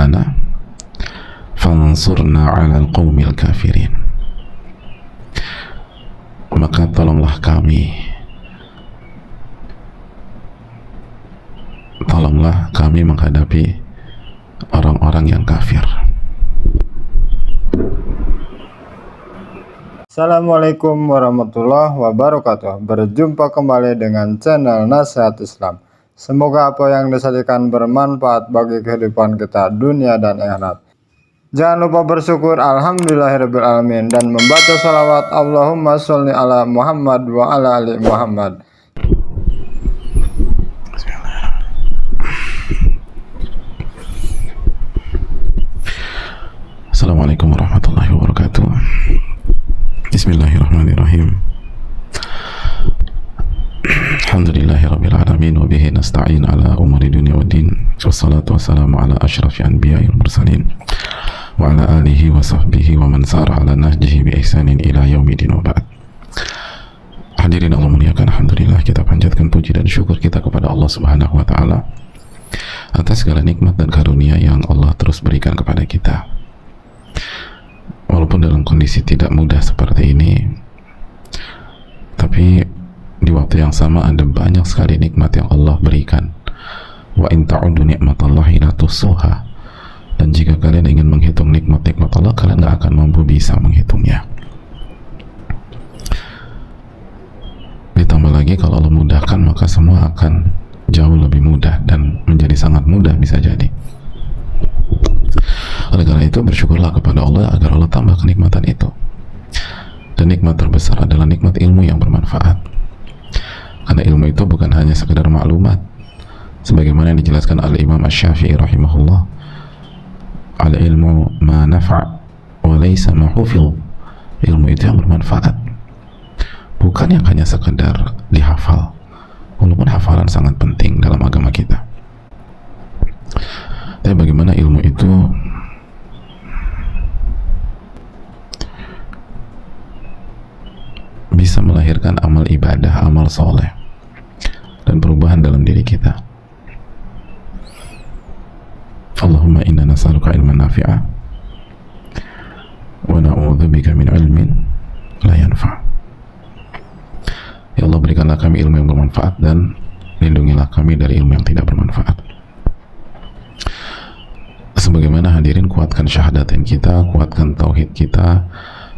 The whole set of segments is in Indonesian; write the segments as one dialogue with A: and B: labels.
A: maulana fansurna 'alal qaumil kafirin. Maka tolonglah kami menghadapi orang-orang yang kafir.
B: Assalamualaikum warahmatullahi wabarakatuh. Berjumpa kembali dengan channel Nasihat Islam. Semoga apa yang disajikan bermanfaat bagi kehidupan kita dunia dan akhirat. Jangan lupa bersyukur alhamdulillahirrabbilalamin dan membaca salawat Allahumma sholli ala Muhammad wa ala ali Muhammad.
A: Assalamualaikum warahmatullahi wabarakatuh. Bismillahirrahmanirrahim. Alhamdulillahirabbil alamin wa bihi nasta'in ala umuri dunya waddin. Wassalatu wassalamu ala asyrafil anbiya'i wal mursalin wa ala alihi wa sahbihi wa man sara ala nahjihi bi ihsanin ila yaumidin wa ba'd. Hadirin Allah muliakan, alhamdulillah kita panjatkan puji dan syukur kita kepada Allah Subhanahu wa taala atas segala nikmat dan karunia yang Allah terus berikan kepada kita. Walaupun dalam kondisi tidak mudah seperti ini, tapi di waktu yang sama ada banyak sekali nikmat yang Allah berikan. Wa in ta'uddu ni'matallahi la tuhsuha. Dan jika kalian ingin menghitung nikmat-nikmat Allah, kalian gak akan mampu bisa menghitungnya. Ditambah lagi kalau Allah mudahkan, maka semua akan jauh lebih mudah dan menjadi sangat mudah bisa jadi. Oleh karena itu bersyukurlah kepada Allah agar Allah tambah kenikmatan itu. Dan nikmat terbesar adalah nikmat ilmu yang bermanfaat. Karena ilmu itu bukan hanya sekedar maklumat, sebagaimana yang dijelaskan oleh Imam Asy-Syafi'i rahimahullah, al-ilmu ma nafa' wa laysa ma hufidh. Ilmu itu yang bermanfaat, bukan yang hanya sekedar dihafal, walaupun hafalan sangat penting dalam agama kita. Tapi bagaimana ilmu itu bisa melahirkan amal ibadah, amal soleh, dan perubahan dalam diri kita. Allahumma inna nas'aluka ilman nafi'a wa na'udzubika min ilmin la yanfa'. Ya Allah, berikanlah kami ilmu yang bermanfaat dan lindungilah kami dari ilmu yang tidak bermanfaat. Sebagaimana hadirin, kuatkan syahadatin kita, kuatkan tauhid kita,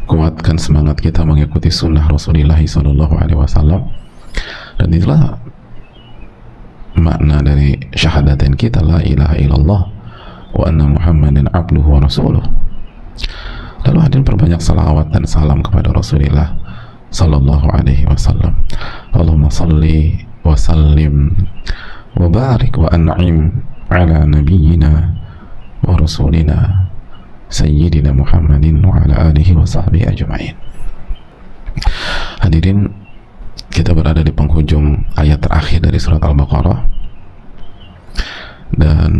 A: kuatkan semangat kita mengikuti sunnah Rasulullah SAW. Dan itulah makna dari syahadatin kita, la ilaha illallah wa anna muhammadan abduhu wa rasuluh. Lalu hadirin perbanyak salawat dan salam kepada Rasulullah SAW. Allahumma salli wa sallim wa barik wa an'im ala nabiyyina wa rasulina Sayyidina Muhammadin wa ala alihi wa sahbihi ajma'in. Hadirin, kita berada di penghujung ayat terakhir dari surat Al-Baqarah, dan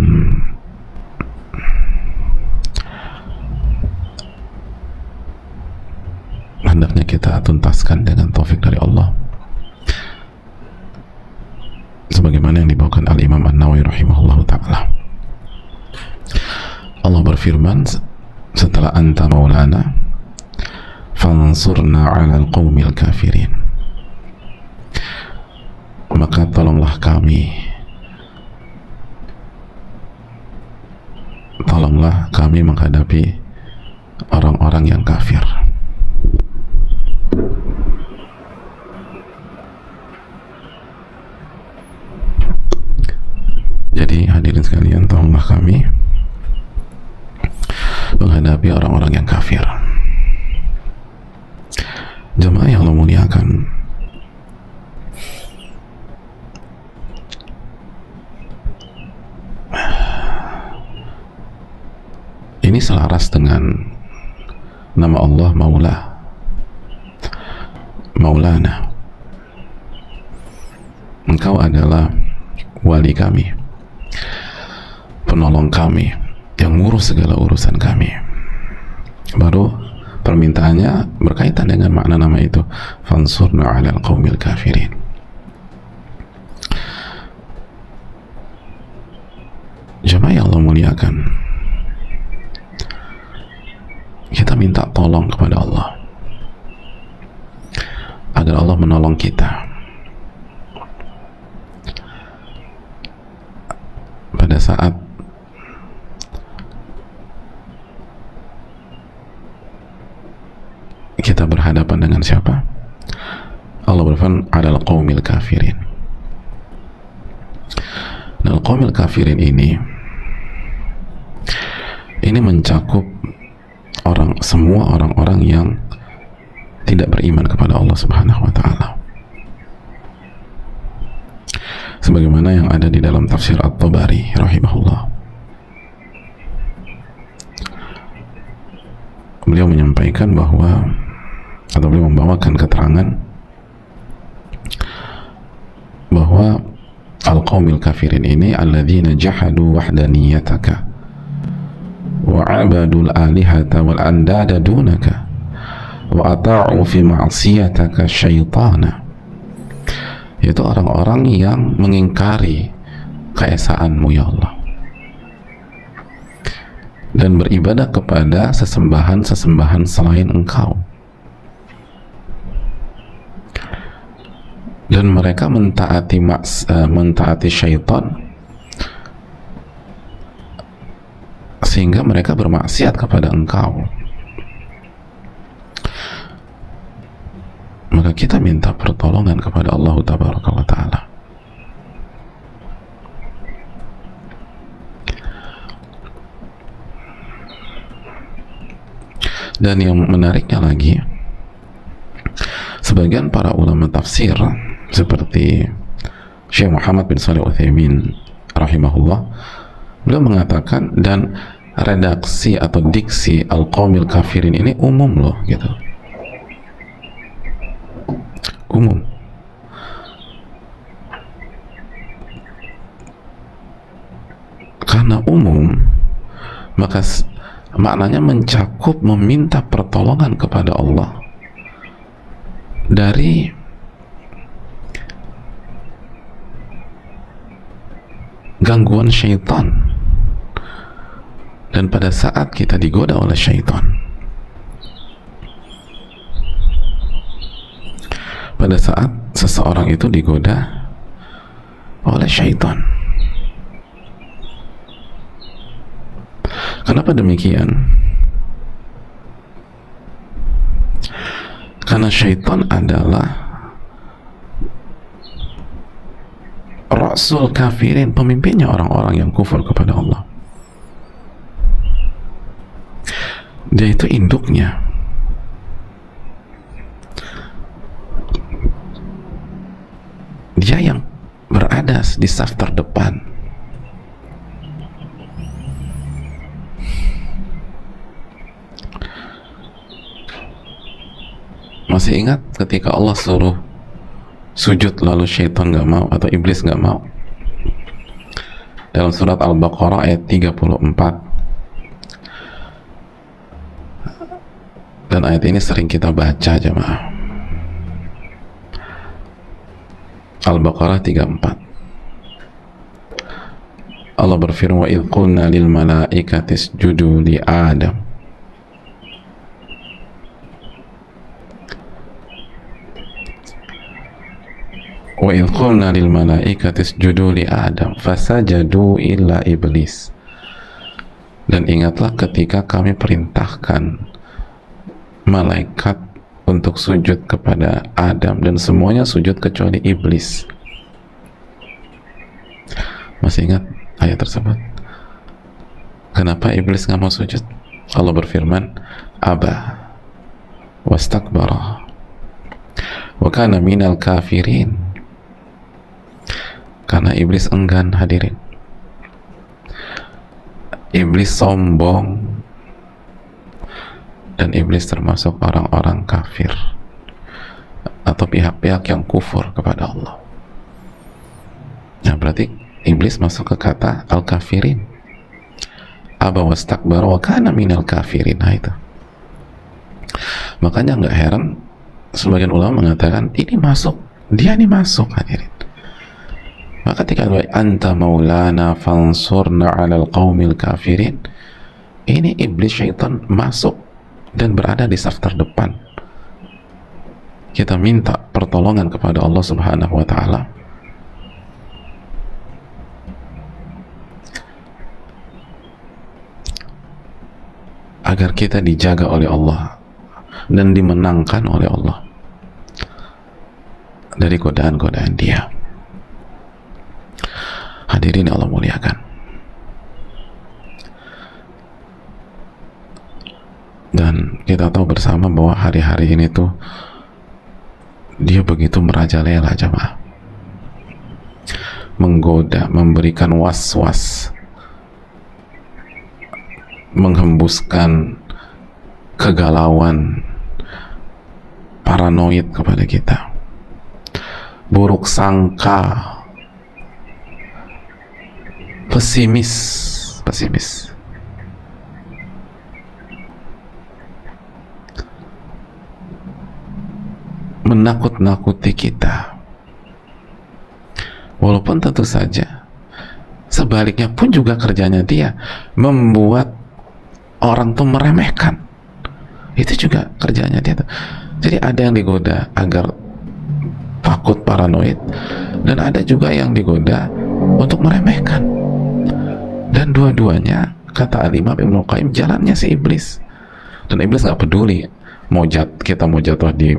A: hendaknya kita tuntaskan dengan taufik dari Allah, sebagaimana yang dibawakan Al-Imam An-Nawawi rahimahullah ta'ala. Allah berfirman setelah anta maulana fansurna 'alal qaumil kafirin. Maka tolonglah kami menghadapi orang-orang yang kafir. Jadi hadirin sekalian, tolonglah kami menghadapi orang-orang yang kafir. Jemaah yang Allah muliakan, ini selaras dengan nama Allah Maulana. Engkau adalah wali kami, penolong kami, yang ngurus segala urusan kami. Baru permintaannya berkaitan dengan makna nama itu, fansurna 'alal qaumil kafirin. Jemaah yang Allah muliakan, minta tolong kepada Allah agar Allah menolong kita pada saat kita berhadapan dengan siapa? Allah berfirman, "Alal qaumil kafirin." Nah, qaumil kafirin ini mencakup semua orang-orang yang tidak beriman kepada Allah Subhanahu wa taala. Sebagaimana yang ada di dalam tafsir At-Tabari rahimahullah. Beliau menyampaikan bahwa, atau beliau membawakan keterangan bahwa al-qaumil kafirin ini alladzina jahadu wahdaniyataka wa abadul alihata wal andada dunaka wa ata'u fi ma'siyataka syaitana, yaitu orang-orang yang mengingkari keesaanmu ya Allah dan beribadah kepada sesembahan-sesembahan selain Engkau, dan mereka mentaati syaitan sehingga mereka bermaksiat kepada Engkau. Maka kita minta pertolongan kepada Allah Tabaraka wa Ta'ala. Dan yang menariknya lagi, sebagian para ulama tafsir seperti Syekh Muhammad bin Shalih Al-Utsaimin rahimahullah, beliau mengatakan, dan redaksi atau diksi al-qaumil kafirin ini umum loh, gitu, umum. Karena umum, maka maknanya mencakup meminta pertolongan kepada Allah dari gangguan syaitan. Dan pada saat kita digoda oleh syaitan, pada saat seseorang itu digoda oleh syaitan, kenapa demikian? Karena syaitan adalah rasul kafirin, pemimpinnya orang-orang yang kufur kepada Allah. Dia itu induknya. Dia yang berada di saf terdepan. Masih ingat ketika Allah suruh sujud lalu syaitan nggak mau, atau iblis nggak mau, dalam surat Al-Baqarah ayat 34. Dan ayat ini sering kita baca jemaah. Al-Baqarah 34. Allah berfirman, "Wa idh qulna lil malaikati isjudu li Adam." Wa idh qulna lil malaikati isjudu li Adam fasajadu illa iblis. Dan ingatlah ketika kami perintahkan malaikat untuk sujud kepada Adam, dan semuanya sujud kecuali iblis. Masih ingat ayat tersebut? Kenapa iblis nggak mau sujud? Allah berfirman, "Aba wastakbara wa kana minal kafirin." Karena iblis enggan, hadirin. Iblis sombong, dan iblis termasuk orang-orang kafir atau pihak-pihak yang kufur kepada Allah. Nah, berarti iblis masuk ke kata al-kafirin. Aba wastakbara wa kana minal kafirin. Nah, itu. Makanya nggak heran sebagian ulama mengatakan ini masuk, dia ini masuk, hadirin. Maka ketika anta maulana fansurna 'alal qaumil kafirin, ini iblis syaitan masuk dan berada di saf terdepan, kita minta pertolongan kepada Allah Subhanahu wa Ta'ala agar kita dijaga oleh Allah dan dimenangkan oleh Allah dari godaan-godaan Dia. Hadirin Allah muliakan, dan kita tahu bersama bahwa hari-hari ini tuh dia begitu merajalela jamaah, menggoda, memberikan was-was, menghembuskan kegalauan, paranoid kepada kita, buruk sangka, pesimis, menakut-nakuti kita. Walaupun tentu saja sebaliknya pun juga kerjanya dia membuat orang tuh meremehkan. Itu juga kerjanya dia tuh. Jadi ada yang digoda agar takut, paranoid, dan ada juga yang digoda untuk meremehkan. Dan dua-duanya, kata Al-Imam Ibnu Qayyim, jalannya si iblis. Dan iblis nggak peduli kita mau jatuh di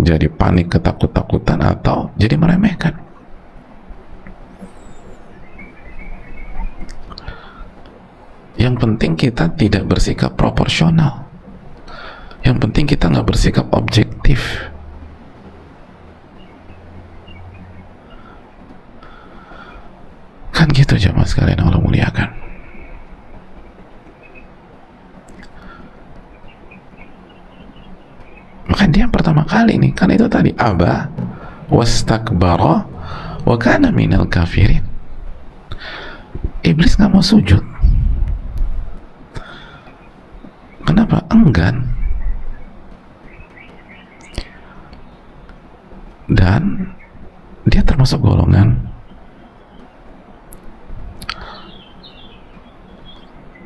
A: jadi panik, ketakut-takutan, atau jadi meremehkan. Yang penting kita tidak bersikap proporsional. Yang penting kita nggak bersikap objektif. Kan gitu jemaah sekalian Allah muliakan. Maka dia yang pertama kali nih, kan itu tadi aba wastakbara wa kana minal kafirin. Iblis nggak mau sujud. Kenapa? Enggan. Dan dia termasuk golongan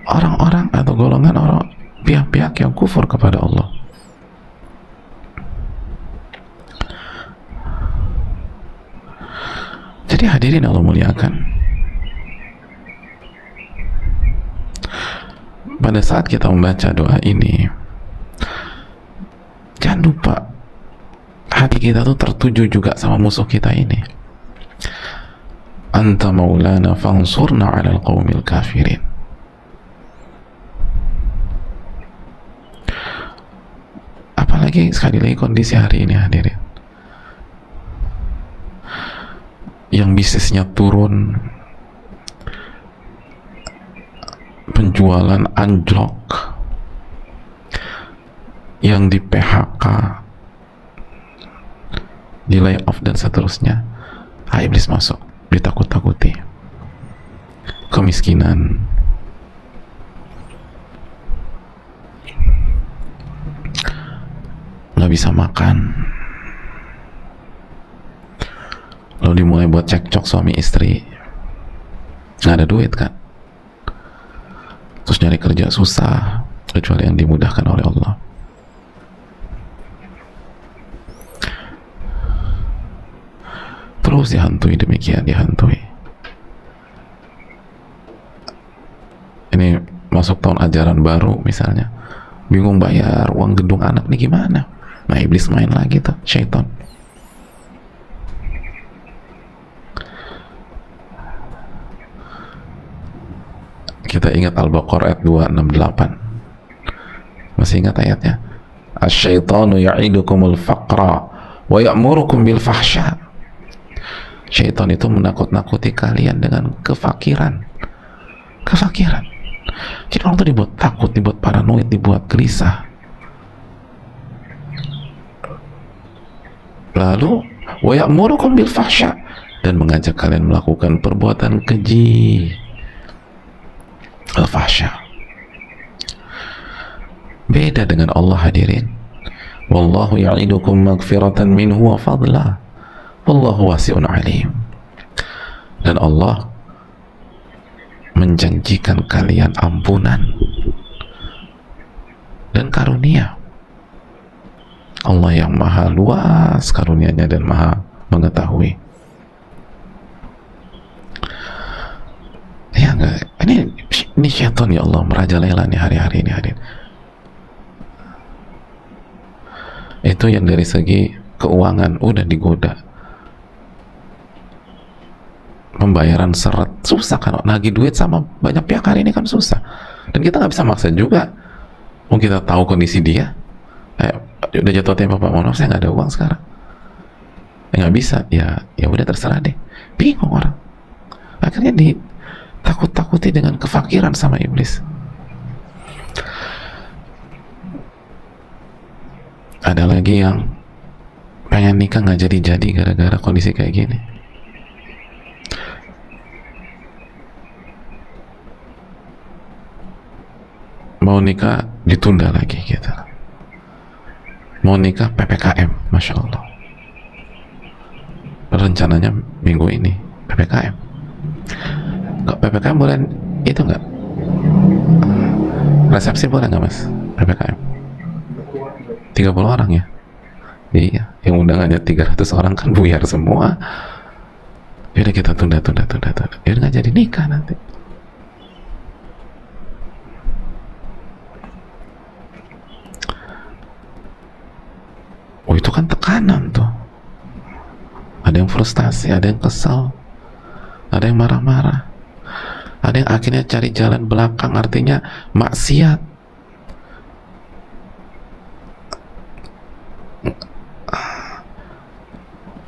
A: orang-orang atau golongan orang pihak-pihak yang kufur kepada Allah. Jadi hadirin Allah muliakan, pada saat kita membaca doa ini, jangan lupa hati kita tuh tertuju juga sama musuh kita ini. Anta maulana fansurna 'alal qaumil kafirin. Apalagi sekali lagi kondisi hari ini hadirin, yang bisnisnya turun, penjualan anjlok, yang di PHK, di layoff dan seterusnya. Iblis masuk, ditakut-takuti. Kemiskinan, nggak bisa makan, lalu dimulai buat cekcok suami istri, nggak ada duit kan, terus nyari kerja susah, kecuali yang dimudahkan oleh Allah. Terus dihantui, demikian dihantui. Ini masuk tahun ajaran baru misalnya, bingung bayar uang gedung anak nih gimana. Nah iblis main lagi tuh, syaitan. Kita ingat Al-Baqarah ayat 268. Masih ingat ayatnya? Asy-syaitanu ya'idukumul faqra wa ya'murukum bil fahsya. Syaitan itu menakut-nakuti kalian dengan kefakiran. Kefakiran. Jadi orang itu dibuat takut, dibuat paranoid, dibuat gelisah. Lalu wa ya'murukum bil fahsya, dan mengajak kalian melakukan perbuatan keji. Al-fahsya. Beda dengan Allah hadirin. Wallahu ya'idukum maghfiratan minhu wa fadla. Wallahu wasi'un alim. Dan Allah menjanjikan kalian ampunan dan karunia. Allah yang maha luas karunianya dan maha mengetahui. Ya enggak, ini syaitan ya Allah merajalela nih hari-hari ini hadir. Itu yang dari segi keuangan udah digoda, pembayaran seret susah kan, nagih duit sama banyak pihak hari ini kan susah, dan kita nggak bisa maksa juga. Mau kita tahu kondisi dia, udah jatuh tempo, Pak mohon maaf saya nggak ada uang sekarang, nggak bisa, ya udah terserah deh. Bingung orang, akhirnya ditakut-takuti dengan kefakiran sama iblis. Ada lagi yang pengen nikah nggak jadi-jadi gara-gara kondisi kayak gini. Mau nikah ditunda lagi gitu. Mau nikah PPKM, Masya Allah. Rencananya minggu ini PPKM. Kok PPKM boleh itu nggak? Resepsi boleh nggak mas? PPKM 30 orang ya? Iya, yang undangannya 300 orang kan buyar semua. Yaudah kita tunda. Yaudah nggak jadi nikah nanti. Oh itu kan tekanan tuh. Ada yang frustasi, ada yang kesal, ada yang marah-marah, ada yang akhirnya cari jalan belakang, artinya maksiat.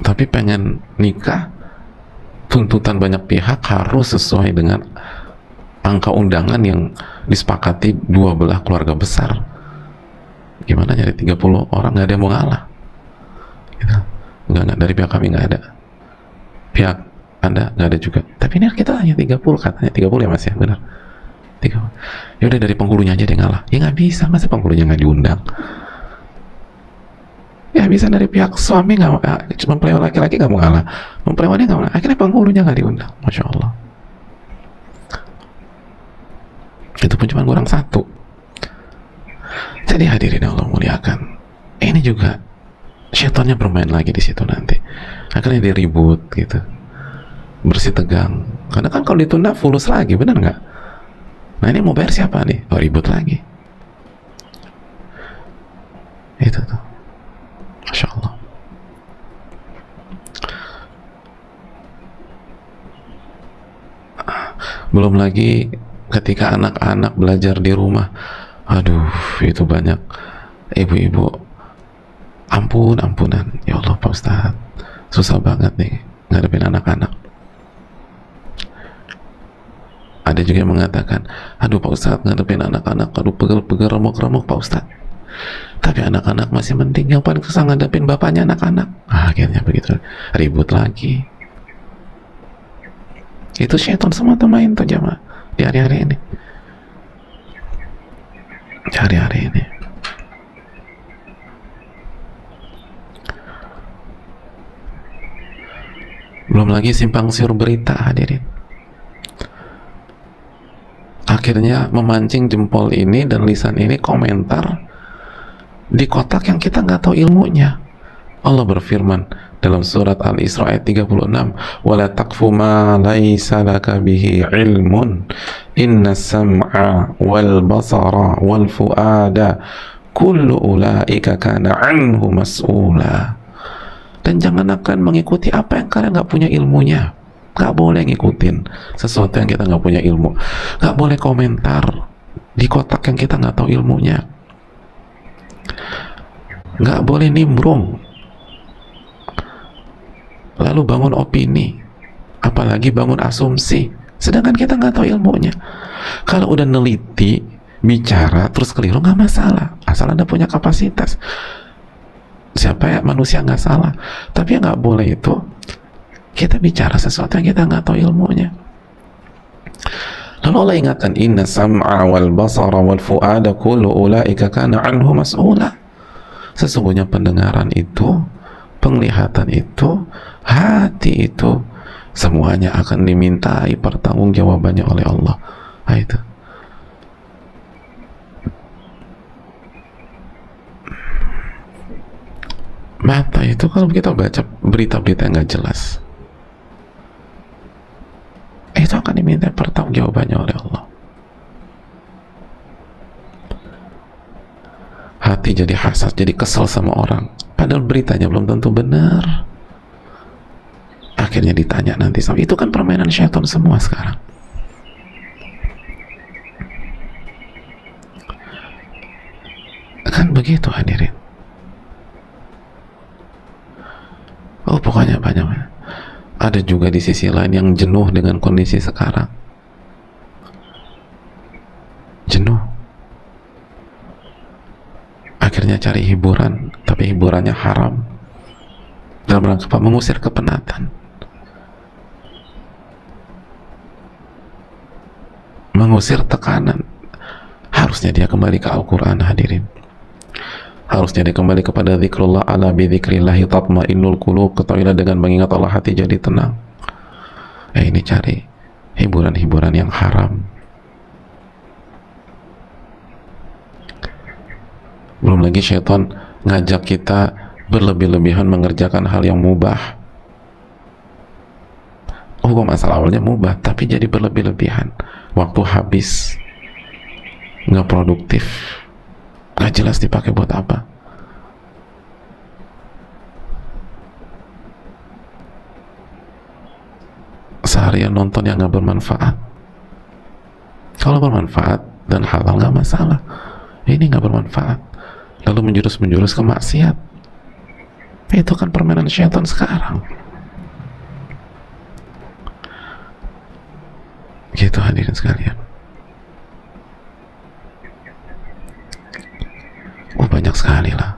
A: Tapi pengen nikah, tuntutan banyak pihak harus sesuai dengan angka undangan yang disepakati dua belah keluarga besar. Gimana nyari 30 orang, nggak ada yang mau ngalah gitu. Nggak, dari pihak kami nggak ada, pihak Anda nggak ada juga, tapi ini kita hanya 30 katanya, 30 ya mas ya, benar 30. Ya udah dari penghulunya aja deh ngalah. Ya nggak bisa, masa penghulunya nggak diundang? Ya bisa dari pihak suami nggak, mempelai laki-laki nggak mau ngalah, mempelai wanita nggak mau ngalah, akhirnya penghulunya nggak diundang. Masya Allah, itu pun cuma kurang satu. Jadi hadirin Allah muliakan, ini juga syaitannya bermain lagi di situ nanti. Akhirnya dia ribut gitu, bersih tegang. Karena kan kalau ditunda fulus lagi, benar nggak? Nah ini mau bayar siapa nih? Oh ribut lagi. Itu tuh, Masya Allah. Belum lagi ketika anak-anak belajar di rumah, aduh itu banyak ibu-ibu ampunan. Ya Allah Pak Ustadz, susah banget nih ngadepin anak-anak. Ada juga yang mengatakan, aduh Pak Ustadz ngadepin anak-anak, aduh pegel-pegel, remuk-remuk Pak Ustadz. Tapi anak-anak masih mending, yang paling susah ngadepin bapaknya anak-anak. Akhirnya begitu, ribut lagi. Itu syaitan semua tuh main tuh jamaah di hari-hari ini. Di hari-hari ini. Belum lagi simpang siur berita hadirin. Akhirnya memancing jempol ini dan lisan ini komentar di kotak yang kita nggak tahu ilmunya. Allah berfirman dalam surat Al-Isra ayat 36, wala taqfu ma laisa laka bihi ilmun inna sam'a wal basara wal fuada kullu ulaika kana anhu mas'ula. Dan jangan akan mengikuti apa yang kalian nggak punya ilmunya. Nggak boleh ngikutin sesuatu yang kita nggak punya ilmu. Nggak boleh komentar di kotak yang kita nggak tahu ilmunya. Nggak boleh nimbrung, lalu bangun opini, apalagi bangun asumsi, sedangkan kita nggak tahu ilmunya. Kalau udah neliti, bicara, terus keliru nggak masalah, asal Anda punya kapasitas. Siapa ya manusia nggak salah, tapi yang nggak boleh itu kita bicara sesuatu yang kita nggak tahu ilmunya. Lalu Allah ingatkan, inna sam'a wal basara wal fu'ada kullu ulaika kana anhu mas'ula. Sesungguhnya pendengaran itu, penglihatan itu, hati itu, semuanya akan dimintai pertanggungjawabannya oleh Allah. Nah, itu. Mata itu kalau kita baca berita-berita yang nggak jelas, itu akan diminta pertanggungjawabannya oleh Allah. Hati jadi hasad, jadi kesel sama orang, padahal beritanya belum tentu benar. Akhirnya ditanya nanti sama, itu kan permainan syaitan semua sekarang. Kan begitu hadirin. Oh, pokoknya banyak. Ada juga di sisi lain yang jenuh dengan kondisi sekarang. Jenuh. Akhirnya cari hiburan, tapi hiburannya haram. Dalam rangka apa? Mengusir kepenatan. Mengusir tekanan. Harusnya dia kembali ke Al-Quran hadirin. Harusnya dia kembali kepada zikrullah, ala bi dzikrillahi tatmainnul qulub. Ketahuilah dengan mengingat Allah hati jadi tenang. Ini cari hiburan-hiburan yang haram. Belum lagi syaitan ngajak kita berlebih-lebihan mengerjakan hal yang mubah. Hukum asal awalnya mubah, tapi jadi berlebih-lebihan. Waktu habis, nggak produktif, nggak jelas dipakai buat apa. Seharian nonton yang nggak bermanfaat. Kalau bermanfaat dan halal nggak masalah. Ini nggak bermanfaat, lalu menjurus ke maksiat. Itu kan permainan syaitan sekarang. Gitu hadirin sekalian. Banyak sekali lah.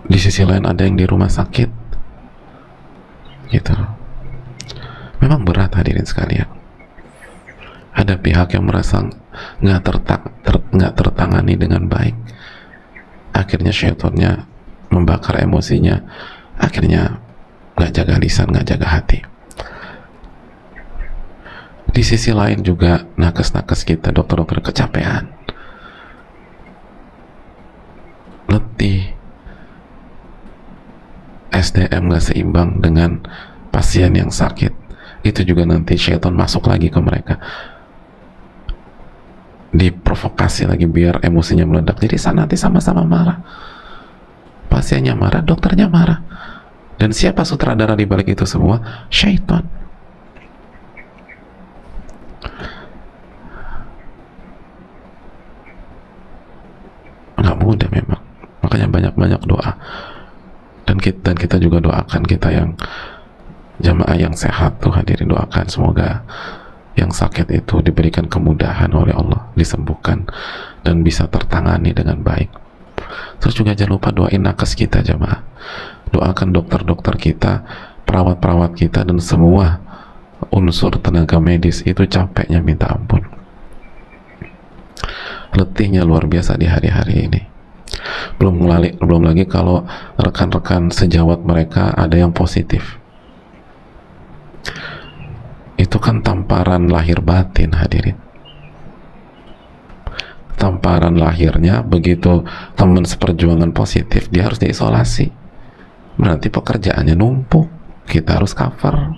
A: Di sisi lain ada yang di rumah sakit, gitu. Memang berat hadirin sekalian. Ada pihak yang merasa nggak tertangani dengan baik. Akhirnya syaitannya membakar emosinya. Akhirnya nggak jaga lisan, nggak jaga hati. Di sisi lain juga nakes-nakes kita, dokter-dokter kecapean, letih, SDM nggak seimbang dengan pasien yang sakit. Itu juga nanti syaitan masuk lagi ke mereka, diprovokasi lagi biar emosinya meledak. Jadi nanti sama-sama marah, pasiennya marah, dokternya marah. Dan siapa sutradara di balik itu semua? Syaitan. Nggak mudah memang. Makanya banyak-banyak doa. Dan kita juga doakan, kita yang jamaah yang sehat tuh hadirin, doakan semoga yang sakit itu diberikan kemudahan oleh Allah, disembuhkan dan bisa tertangani dengan baik. Terus juga jangan lupa doain nakes kita jamaah. Doakan dokter-dokter kita, perawat-perawat kita, dan semua unsur tenaga medis itu capeknya minta ampun. Letihnya luar biasa di hari-hari ini. Belum lagi kalau rekan-rekan sejawat mereka ada yang positif. Itu kan tamparan lahir batin hadirin. Tamparan lahirnya, begitu teman seperjuangan positif, dia harus diisolasi. Berarti pekerjaannya numpuk, kita harus cover,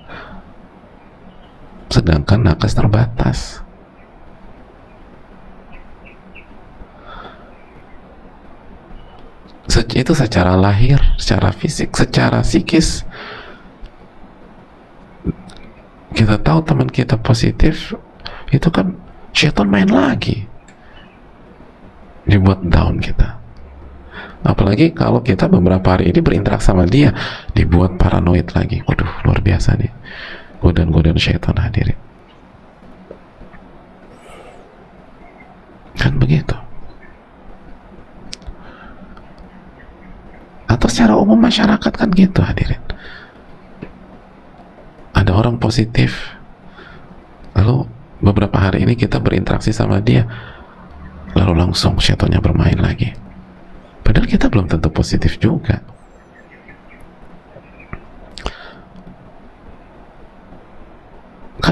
A: sedangkan nakes terbatas. Itu secara lahir, secara fisik, secara psikis. Kita tahu teman kita positif, itu kan syaitan main lagi, dibuat down kita. Apalagi kalau kita beberapa hari ini berinteraksi sama dia, dibuat paranoid lagi. Waduh, luar biasa nih godaan-godaan syaitan hadirin. Kan begitu. Atau secara umum masyarakat kan gitu hadirin. Ada orang positif, lalu beberapa hari ini kita berinteraksi sama dia, lalu langsung syaitannya bermain lagi. Padahal kita belum tentu positif juga.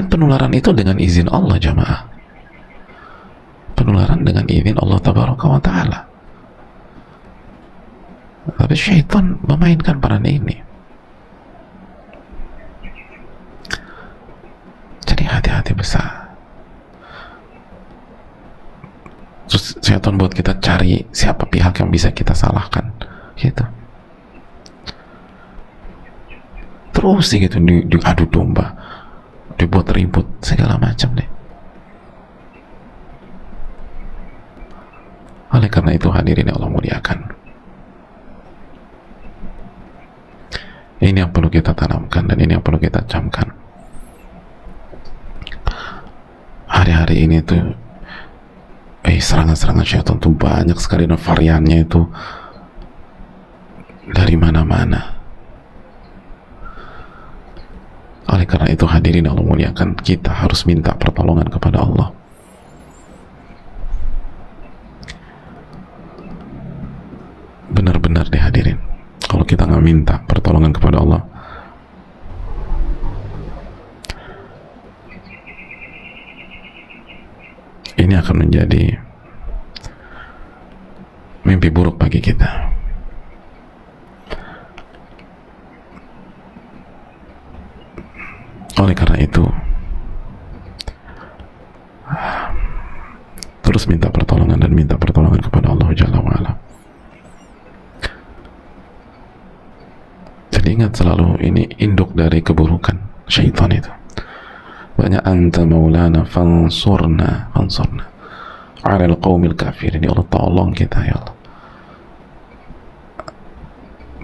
A: Kan penularan itu dengan izin Allah, jamaah. Penularan dengan izin Allah tabaraka wa ta'ala. Tapi syaitan memainkan peran ini. Jadi hati-hati besar. Terus syaitan buat kita cari siapa pihak yang bisa kita salahkan, gitu. Terus gitu diadu domba, dibuat ribut segala macam deh. Oleh karena itu hadirin yang Allah muliakan, ini yang perlu kita tanamkan dan ini yang perlu kita camkan. Hari-hari ini tuh serangan-serangan syaitan tuh banyak sekali dan variannya itu dari mana-mana. Oleh karena itu hadirin Allah muliakan, kita harus minta pertolongan kepada Allah. Benar-benar deh hadirin, kalau kita nggak minta pertolongan kepada Allah, ini akan menjadi mimpi buruk bagi kita. Oleh karena itu, terus minta pertolongan dan minta pertolongan kepada Allah Jalla wa'ala. Jadi ingat selalu, ini induk dari keburukan syaitan itu. Banyak anta maulana fansurna ala al-qawmil kafirin. Ya Allah, tolong kita ya Allah,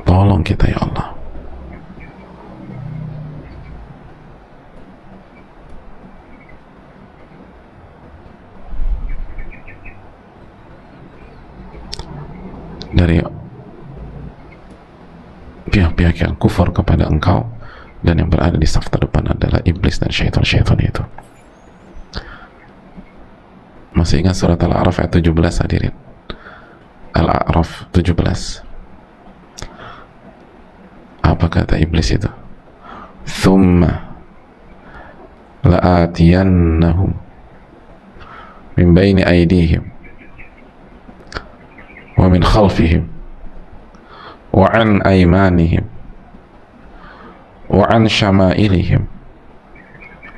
A: tolong kita ya Allah. Dari pihak-pihak yang kufur kepada engkau dan yang berada di saf terdepan adalah iblis dan syaitan-syaitan itu. Masih ingat surat Al-A'raf ayat 17 hadirin? Al-A'raf 17. Apa kata iblis itu? Thumma la'atiyannahum min baini aydihim wa min khalfihim wa an aymanihim wa an syama'ilihim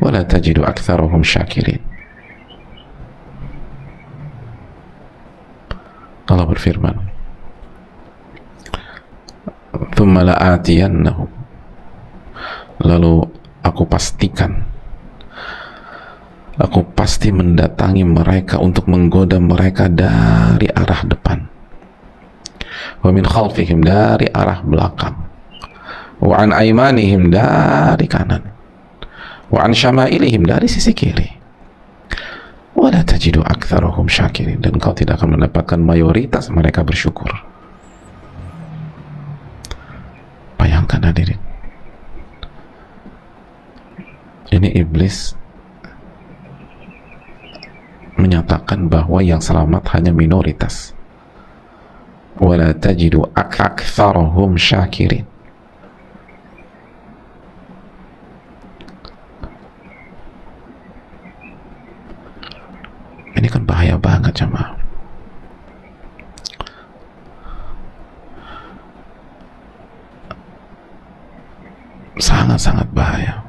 A: wa la tajidu aktsarahum syakirin. Allah berfirman, thumma la'atiyannahum, lalu aku pasti mendatangi mereka untuk menggoda mereka dari arah depan, wa min khalfihim, dari arah belakang, wa an aymanihim, dari kanan, wa an syama'ilihim, dari sisi kiri, wa la tajidu aktsarahum syakirin, dan kau tidak akan mendapatkan mayoritas mereka bersyukur. Bayangkan hadirin, ini iblis menyatakan bahwa yang selamat hanya minoritas. Wala tajidu aktsarahum syakirin. Ini kan bahaya banget jemaah. Sangat-sangat bahaya.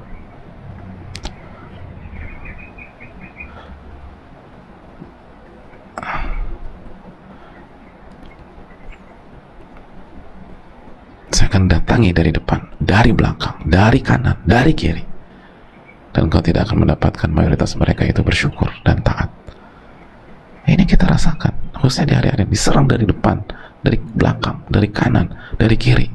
A: Saya akan datangi dari depan, dari belakang, dari kanan, dari kiri, dan kau tidak akan mendapatkan mayoritas mereka itu bersyukur dan taat. Ini kita rasakan, khususnya di hari-hari diserang dari depan, dari belakang, dari kanan, dari kiri.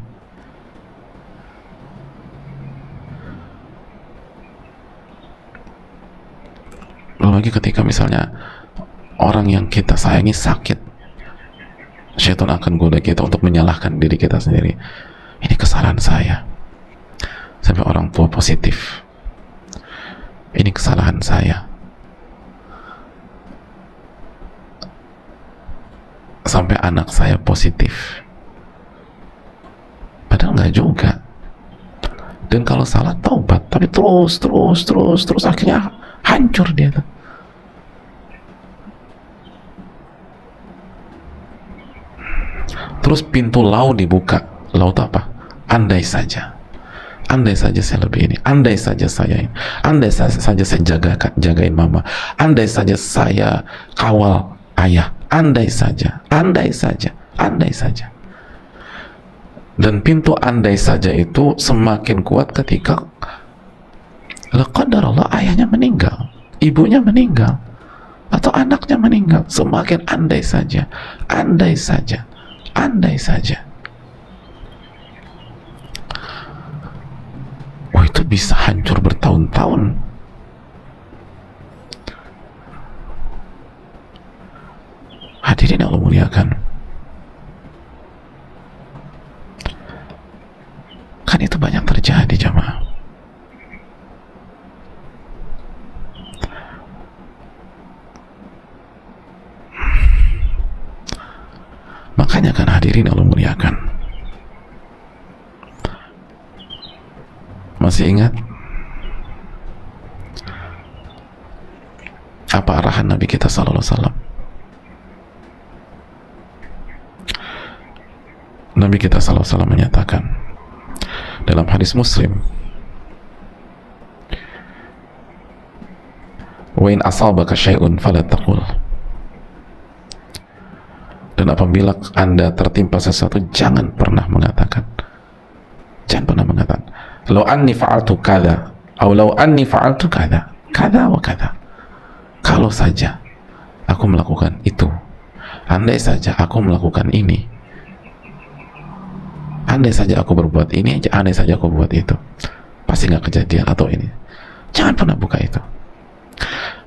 A: Belum lagi ketika misalnya orang yang kita sayangi sakit, syaitan akan goda kita untuk menyalahkan diri kita sendiri. Ini kesalahan saya. Sampai orang tua positif, ini kesalahan saya. Sampai anak saya positif, padahal nggak juga. Dan kalau salah taubat, tapi terus akhirnya hancur dia tuh. Terus pintu laut dibuka. Laut apa? Andai saja saya lebih ini, andai saja saya ini, andai saja saya jagain mama, andai saja saya kawal ayah, andai saja. Dan pintu andai saja itu semakin kuat ketika qadarullah ayahnya meninggal, ibunya meninggal, atau anaknya meninggal. Semakin andai saja. Wah, itu bisa hancur bertahun-tahun. Hadirin yang Allah muliakan, kan itu banyak terjadi jamaah. Makanya kan hadirin yang Allah muliakan, masih ingat apa arahan Nabi kita sallallahu alaihi wasallam? Nabi kita sallallahu alaihi wasallam menyatakan dalam hadis Muslim, wa in asabaka syai'un fala taqul, dan apabila Anda tertimpa sesuatu jangan pernah mengatakan law anni fa'altu kadza atau law anni fa'altu kadza wa kadza, kalau saja aku melakukan itu, andai saja aku melakukan ini, andai saja aku berbuat ini aja, andai saja aku buat itu, pasti nggak kejadian. Atau ini, jangan pernah buka itu.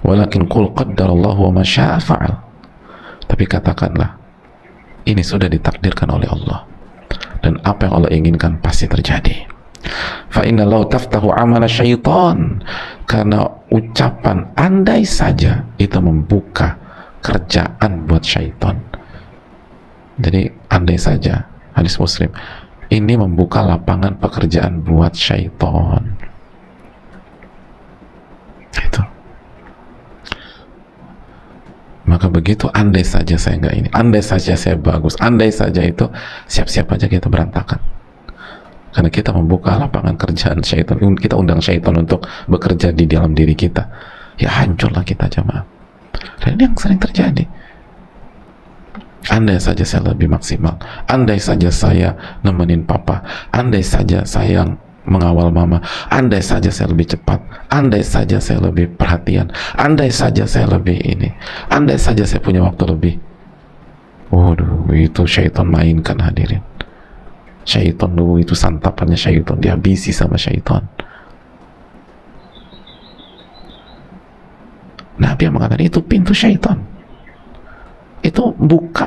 A: Walakin qul qaddarallahu wa ma syaa fa'al, tapi katakanlah ini sudah ditakdirkan oleh Allah, dan apa yang Allah inginkan pasti terjadi. Fa inna law taftahu amala syaitan, karena ucapan andai saja itu membuka kerjaan buat syaitan. Jadi andai saja, hadis Muslim, ini membuka lapangan pekerjaan buat syaitan. Itu. Maka begitu andai saja saya enggak ini, andai saja saya bagus, andai saja itu, siap-siap aja kita berantakan. Karena kita membuka lapangan kerjaan syaitan, kita undang syaitan untuk bekerja di dalam diri kita, ya hancurlah kita jamaah. Dan ini yang sering terjadi. Andai saja saya lebih maksimal, andai saja saya nemenin papa, andai saja saya mengawal mama, andai saja saya lebih cepat, andai saja saya lebih perhatian, andai saja saya lebih ini, andai saja saya punya waktu lebih. Waduh, itu syaitan mainkan hadirin. Syaitan dulu itu santapannya syaitan, dihabisi sama syaitan. Nabi yang mengatakan itu pintu syaitan, itu buka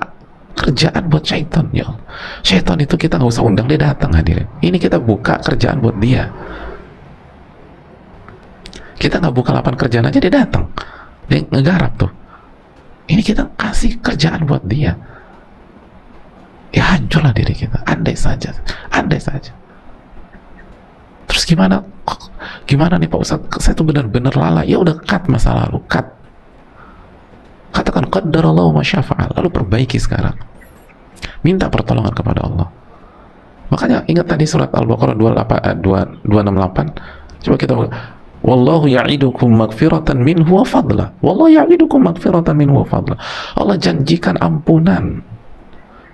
A: kerjaan buat syaitan. Ya Allah, syaitan itu kita nggak usah undang, dia datang hadirin. Ini kita buka kerjaan buat dia. Kita nggak buka lapangan kerjaan aja dia datang, dia ngegarap tuh. Ini kita kasih kerjaan buat dia, ya hancurlah diri kita. Andai saja. Terus gimana nih Pak Ustadz, saya tuh benar-benar lalai. Ya udah, cut masa lalu, cut. Katakan qaddarallahu ma syaa fa'al, lalu perbaiki sekarang. Minta pertolongan kepada Allah. Makanya ingat tadi surat Al-Baqarah 268. Coba kita, wallahu ya'idukum magfiratan minhu wa fadla. Wallahu ya'idukum magfiratan minhu wa fadla. Allah janjikan ampunan.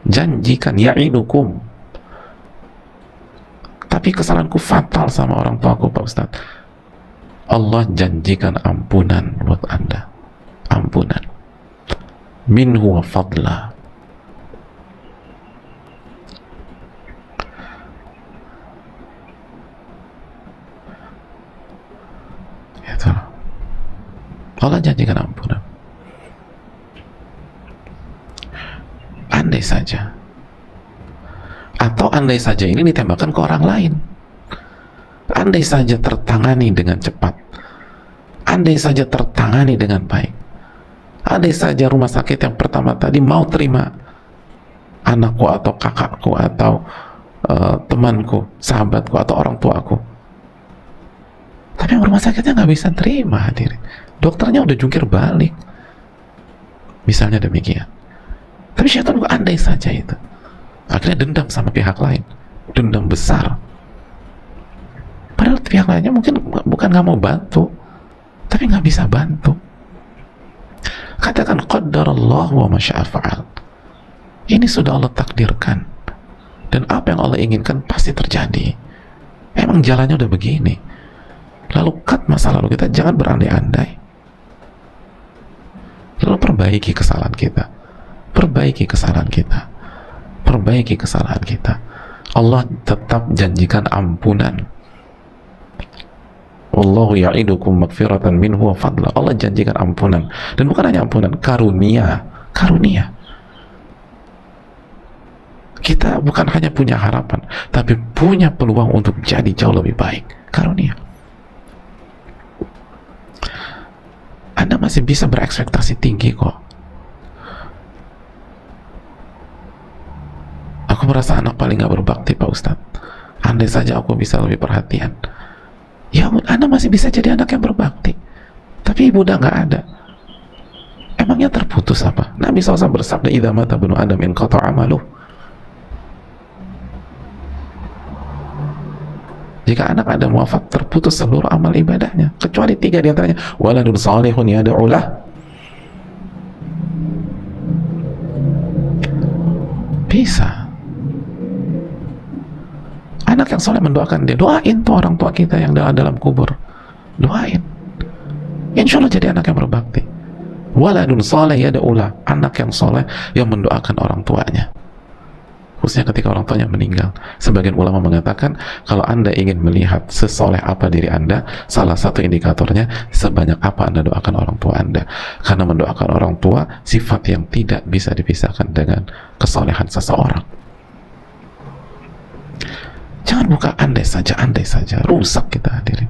A: Janjikan, ya'idukum. Tapi kesalahanku fatal sama orang tuaku Pak Ustadz. Allah janjikan ampunan buat Anda. Ampunan. Minhu wa fadla. Itu. Allah janjikan ampunan. Andai saja. Atau andai saja ini ditembakkan ke orang lain. Andai saja tertangani dengan cepat. Andai saja tertangani dengan baik. Andai saja rumah sakit yang pertama tadi mau terima anakku atau kakakku atau temanku, sahabatku atau orang tuaku. Tapi rumah sakitnya nggak bisa terima, hadirin. Dokternya udah jungkir balik, misalnya demikian. Tapi syaitan juga andai saja itu, akhirnya dendam sama pihak lain, dendam besar. Padahal pihak lainnya mungkin bukan nggak mau bantu, tapi nggak bisa bantu. Katakan qaddarallah wa ma syaa fa'al. Ini sudah Allah takdirkan, dan apa yang Allah inginkan pasti terjadi. Emang jalannya udah begini. Lalu cut masa lalu kita, jangan berandai-andai. Lalu perbaiki kesalahan kita, perbaiki kesalahan kita, perbaiki kesalahan kita. Allah tetap janjikan ampunan. Wallahu ya'idukum magfiratan minhu wa fadla. Allah janjikan ampunan, dan bukan hanya ampunan, karunia, karunia. Kita bukan hanya punya harapan, tapi punya peluang untuk jadi jauh lebih baik. Karunia. Anda masih bisa berekspektasi tinggi kok. Aku merasa anak paling gak berbakti, Pak Ustadz. Andai saja aku bisa lebih perhatian. Ya, Anda masih bisa jadi anak yang berbakti. Tapi ibu udah gak ada. Emangnya terputus apa? Nabi SAW bersabda, idza mata ibnu Adam inqata'a amaluh. Jika anak Adam wafat, terputus seluruh amal ibadahnya, kecuali 3 diantaranya. Waladun salihun yad'u lah. Bisa. Anak yang soleh mendoakan dia. Doain tuh orang tua kita yang dalam kubur. Doain. Insya Allah jadi anak yang berbakti. Waladun salih yad'u lah. Anak yang soleh yang mendoakan orang tuanya, khususnya ketika orang tuanya meninggal. Sebagian ulama mengatakan, kalau Anda ingin melihat sesoleh apa diri Anda, salah satu indikatornya sebanyak apa Anda doakan orang tua Anda. Karena mendoakan orang tua sifat yang tidak bisa dipisahkan dengan kesolehan seseorang. Jangan buka andai saja, rusak kita, hadirin.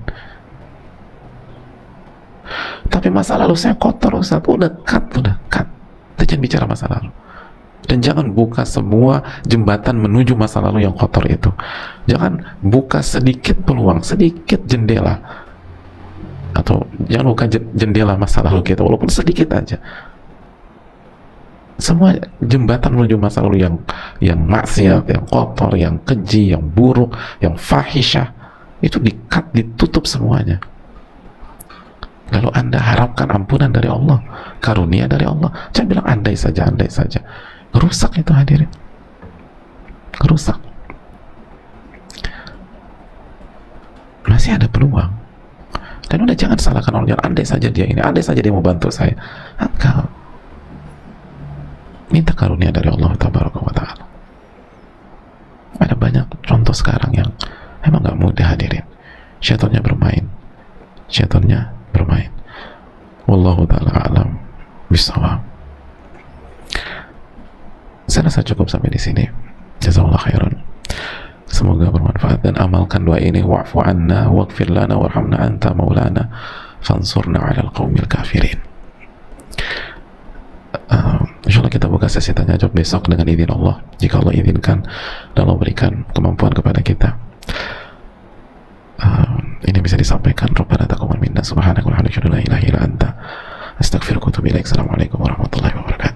A: Tapi masa lalu saya kotor, Ustaz. Udah cut. Kita jangan bicara masa lalu. Dan jangan buka semua jembatan menuju masa lalu yang kotor itu. Jangan buka sedikit peluang, sedikit jendela. Atau jangan buka jendela masa lalu kita, walaupun sedikit aja. Semua jembatan menuju masa lalu yang maksiat, yang kotor, yang keji, yang buruk, yang fahisyah, itu di-cut, ditutup semuanya. Lalu Anda harapkan ampunan dari Allah, karunia dari Allah. Jangan bilang andai saja. Rusak itu, hadirin. Rusak. Masih ada peluang. Dan udah jangan salahkan orang. Andai saja dia ini, andai saja dia mau bantu saya. Enggak. Minta karunia dari Allah Tabaraka wa Ta'ala. Ada banyak contoh sekarang yang emang gak mudah, hadirin. Syaitannya bermain. Wallahu ta'ala alam bisawab. Saya rasa cukup sampai di sini. Jazakallahu khairan. Semoga bermanfaat, dan amalkan doa ini. Wa'fu anna waghfir lana warhamna anta maulana fansurna 'alal qaumil kafirin. Insyaallah kita buka sesi tanya jawab besok dengan izin Allah, jika Allah izinkan dan Allah berikan kemampuan kepada kita. Ini bisa disampaikan. Rabbana taqabbal minna subhanaka wa la ilaha illa anta astaghfiruka wa atubu ilaik. Assalamualaikum warahmatullahi wabarakatuh.